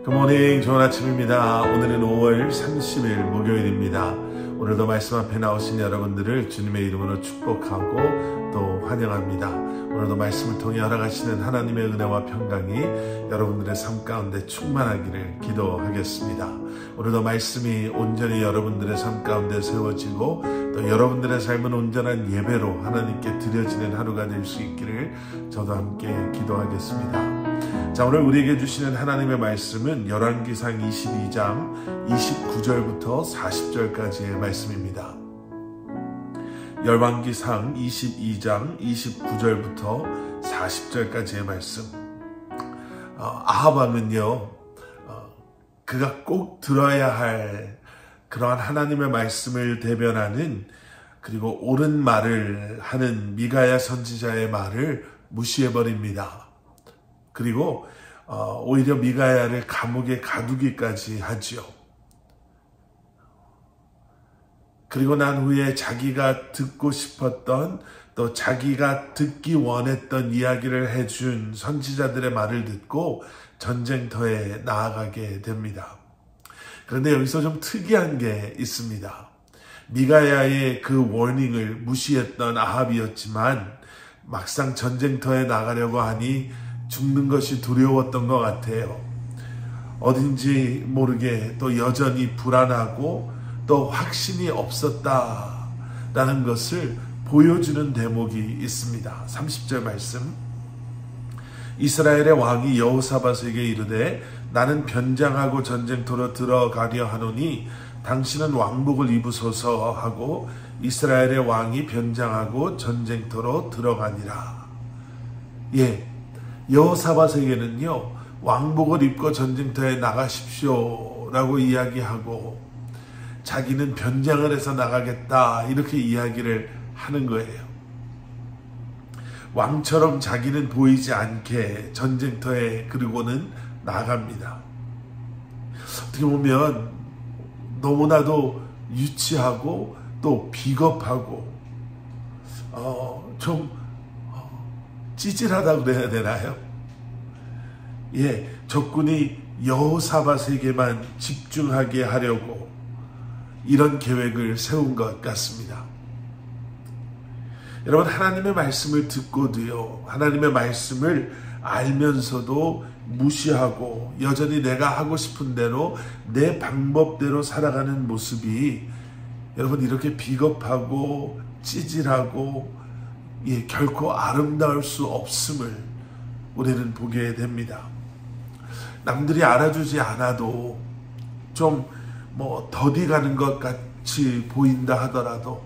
굿모닝, 좋은 아침입니다. 오늘은 5월 30일 목요일입니다. 오늘도 말씀 앞에 나오신 여러분들을 주님의 이름으로 축복하고 또 환영합니다. 오늘도 말씀을 통해 허락하시는 하나님의 은혜와 평강이 여러분들의 삶 가운데 충만하기를 기도하겠습니다. 오늘도 말씀이 온전히 여러분들의 삶 가운데 세워지고 또 여러분들의 삶은 온전한 예배로 하나님께 드려지는 하루가 될 수 있기를 저도 함께 기도하겠습니다. 자, 오늘 우리에게 주시는 하나님의 말씀은 열왕기상 22장 29절부터 40절까지의 말씀입니다. 열왕기상 22장 29절부터 40절까지의 말씀. 아합 왕은요, 그가 꼭 들어야 할 그러한 하나님의 말씀을 대변하는, 그리고 옳은 말을 하는 미가야 선지자의 말을 무시해버립니다. 그리고 오히려 미가야를 감옥에 가두기까지 하지요. 그리고 난 후에 자기가 듣고 싶었던, 또 자기가 듣기 원했던 이야기를 해준 선지자들의 말을 듣고 전쟁터에 나아가게 됩니다. 그런데 여기서 좀 특이한 게 있습니다. 미가야의 그 워닝을 무시했던 아합이었지만 막상 전쟁터에 나가려고 하니 죽는 것이 두려웠던 것 같아요. 어딘지 모르게 또 여전히 불안하고 또 확신이 없었다라는 것을 보여주는 대목이 있습니다. 30절 말씀. 이스라엘의 왕이 여호사밧에게 이르되 나는 변장하고 전쟁터로 들어가려 하노니 당신은 왕복을 입으소서 하고 이스라엘의 왕이 변장하고 전쟁터로 들어가니라. 여호사밧에게는요, 왕복을 입고 전쟁터에 나가십시오 라고 이야기하고 자기는 변장을 해서 나가겠다 이렇게 이야기를 하는 거예요. 왕처럼 자기는 보이지 않게 전쟁터에 그리고는 나갑니다. 어떻게 보면 너무나도 유치하고 또 비겁하고 좀 찌질하다고 그래야 되나요? 적군이 여호사밧에게만 집중하게 하려고 이런 계획을 세운 것 같습니다. 여러분, 하나님의 말씀을 듣고도요, 하나님의 말씀을 알면서도 무시하고 여전히 내가 하고 싶은 대로 내 방법대로 살아가는 모습이 여러분 이렇게 비겁하고 찌질하고 결코 아름다울 수 없음을 우리는 보게 됩니다. 남들이 알아주지 않아도 좀 더디 가는 것 같이 보인다 하더라도,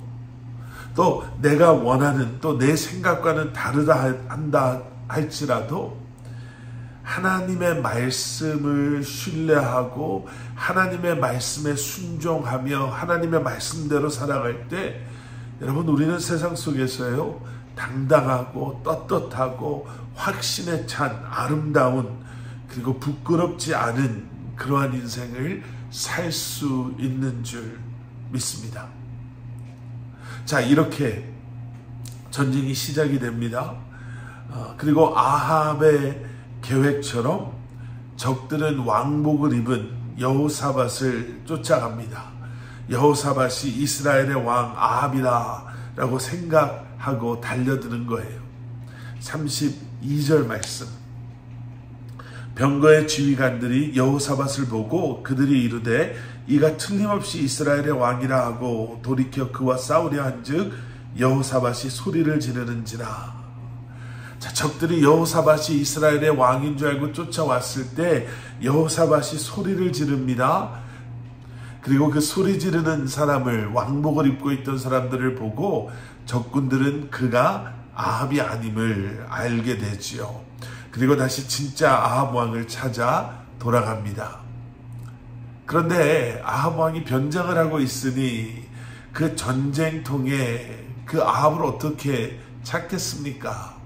또 내가 원하는, 또 내 생각과는 다르다 한다 할지라도 하나님의 말씀을 신뢰하고 하나님의 말씀에 순종하며 하나님의 말씀대로 살아갈 때 여러분, 우리는 세상 속에서요, 당당하고 떳떳하고 확신에 찬 아름다운, 그리고 부끄럽지 않은 그러한 인생을 살 수 있는 줄 믿습니다. 자, 이렇게 전쟁이 시작이 됩니다. 그리고 아합의 계획처럼 적들은 왕복을 입은 여호사밧을 쫓아갑니다. 여호사밧이 이스라엘의 왕 아합이다 라고 생각하고 달려드는 거예요. 32절 말씀. 병거의 지휘관들이 여호사밧을 보고 그들이 이르되 이가 틀림없이 이스라엘의 왕이라 하고 돌이켜 그와 싸우려 한즉 여호사밧이 소리를 지르는지라. 자, 적들이 여호사밧이 이스라엘의 왕인 줄 알고 쫓아왔을 때 여호사밧이 소리를 지릅니다. 그리고 그 소리 지르는 사람을, 왕복을 입고 있던 사람들을 보고 적군들은 그가 아합이 아님을 알게 되지요. 그리고 다시 진짜 아합 왕을 찾아 돌아갑니다. 그런데 아합 왕이 변장을 하고 있으니 그 전쟁통에 그 아합을 어떻게 찾겠습니까?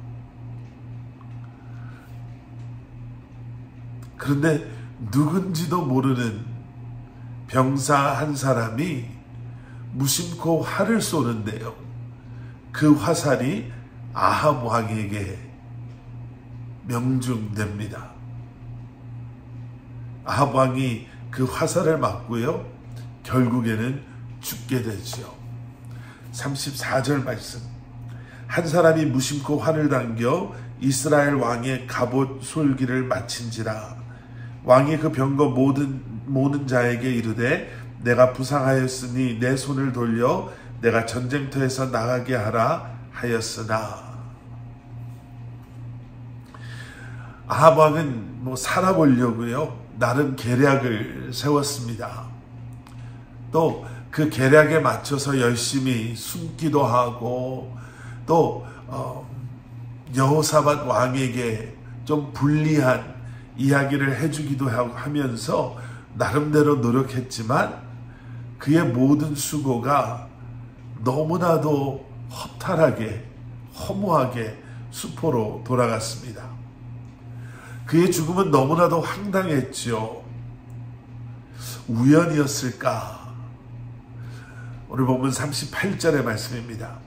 그런데 누군지도 모르는 병사 한 사람이 무심코 활을 쏘는데요, 그 화살이 아합 왕에게 명중됩니다. 아합 왕이 그 화살을 맞고요, 결국에는 죽게 되지요. 34절 말씀. 한 사람이 무심코 활을 당겨 이스라엘 왕의 갑옷 솔기를 마친지라. 왕이 그 병거 모는 자에게 이르되 내가 부상하였으니 내 손을 돌려 내가 전쟁터에서 나가게 하라 하였으나. 아합 왕은 살아보려고요, 나름 계략을 세웠습니다. 또 그 계략에 맞춰서 열심히 숨기도 하고, 또 여호사밧 왕에게 좀 불리한 이야기를 해주기도 하면서 나름대로 노력했지만 그의 모든 수고가 너무나도 허탈하게, 허무하게 수포로 돌아갔습니다. 그의 죽음은 너무나도 황당했죠. 우연이었을까? 오늘 본문 38절의 말씀입니다.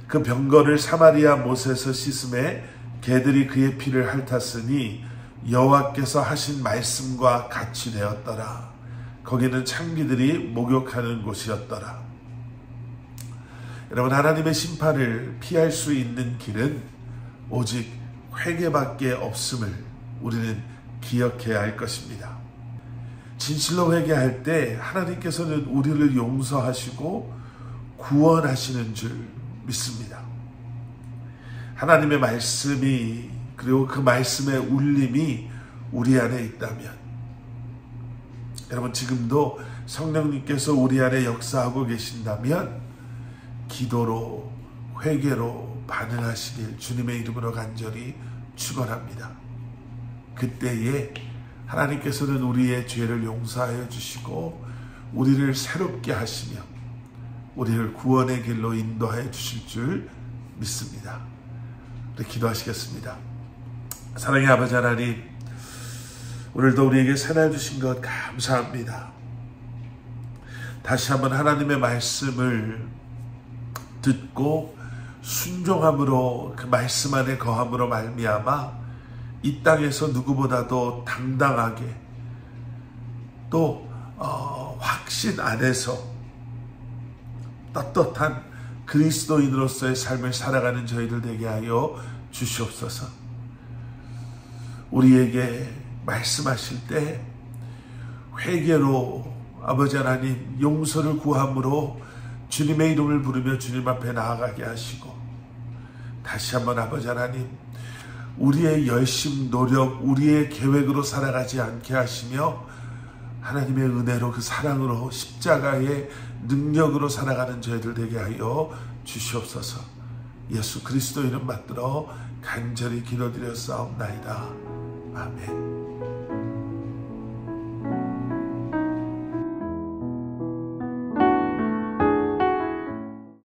그 병거를 사마리아 못에서 씻음에 개들이 그의 피를 핥았으니 여호와께서 하신 말씀과 같이 되었더라. 거기는 창기들이 목욕하는 곳이었더라. 여러분, 하나님의 심판을 피할 수 있는 길은 오직 회개밖에 없음을 우리는 기억해야 할 것입니다. 진실로 회개할 때 하나님께서는 우리를 용서하시고 구원하시는 줄 믿습니다. 하나님의 말씀이, 그리고 그 말씀의 울림이 우리 안에 있다면, 여러분 지금도 성령님께서 우리 안에 역사하고 계신다면 기도로, 회개로 반응하시길 주님의 이름으로 간절히 축원합니다. 그때에 하나님께서는 우리의 죄를 용서하여 주시고 우리를 새롭게 하시며 우리를 구원의 길로 인도하여 주실 줄 믿습니다. 우리 기도하시겠습니다. 사랑의 아버지 하나님, 오늘도 우리에게 새날 주신 것 감사합니다. 다시 한번 하나님의 말씀을 듣고 순종함으로, 그 말씀 안에 거함으로 말미암아 이 땅에서 누구보다도 당당하게, 또 확신 안에서 떳떳한 그리스도인으로서의 삶을 살아가는 저희들 되게 하여 주시옵소서. 우리에게 말씀하실 때 회개로, 아버지 하나님 용서를 구함으로 주님의 이름을 부르며 주님 앞에 나아가게 하시고, 다시 한번 아버지 하나님 우리의 열심, 노력, 우리의 계획으로 살아가지 않게 하시며 하나님의 은혜로, 그 사랑으로, 십자가의 능력으로 살아가는 저희들 되게 하여 주시옵소서. 예수 그리스도 이름 받들어 간절히 기도드렸사옵나이다. 아멘.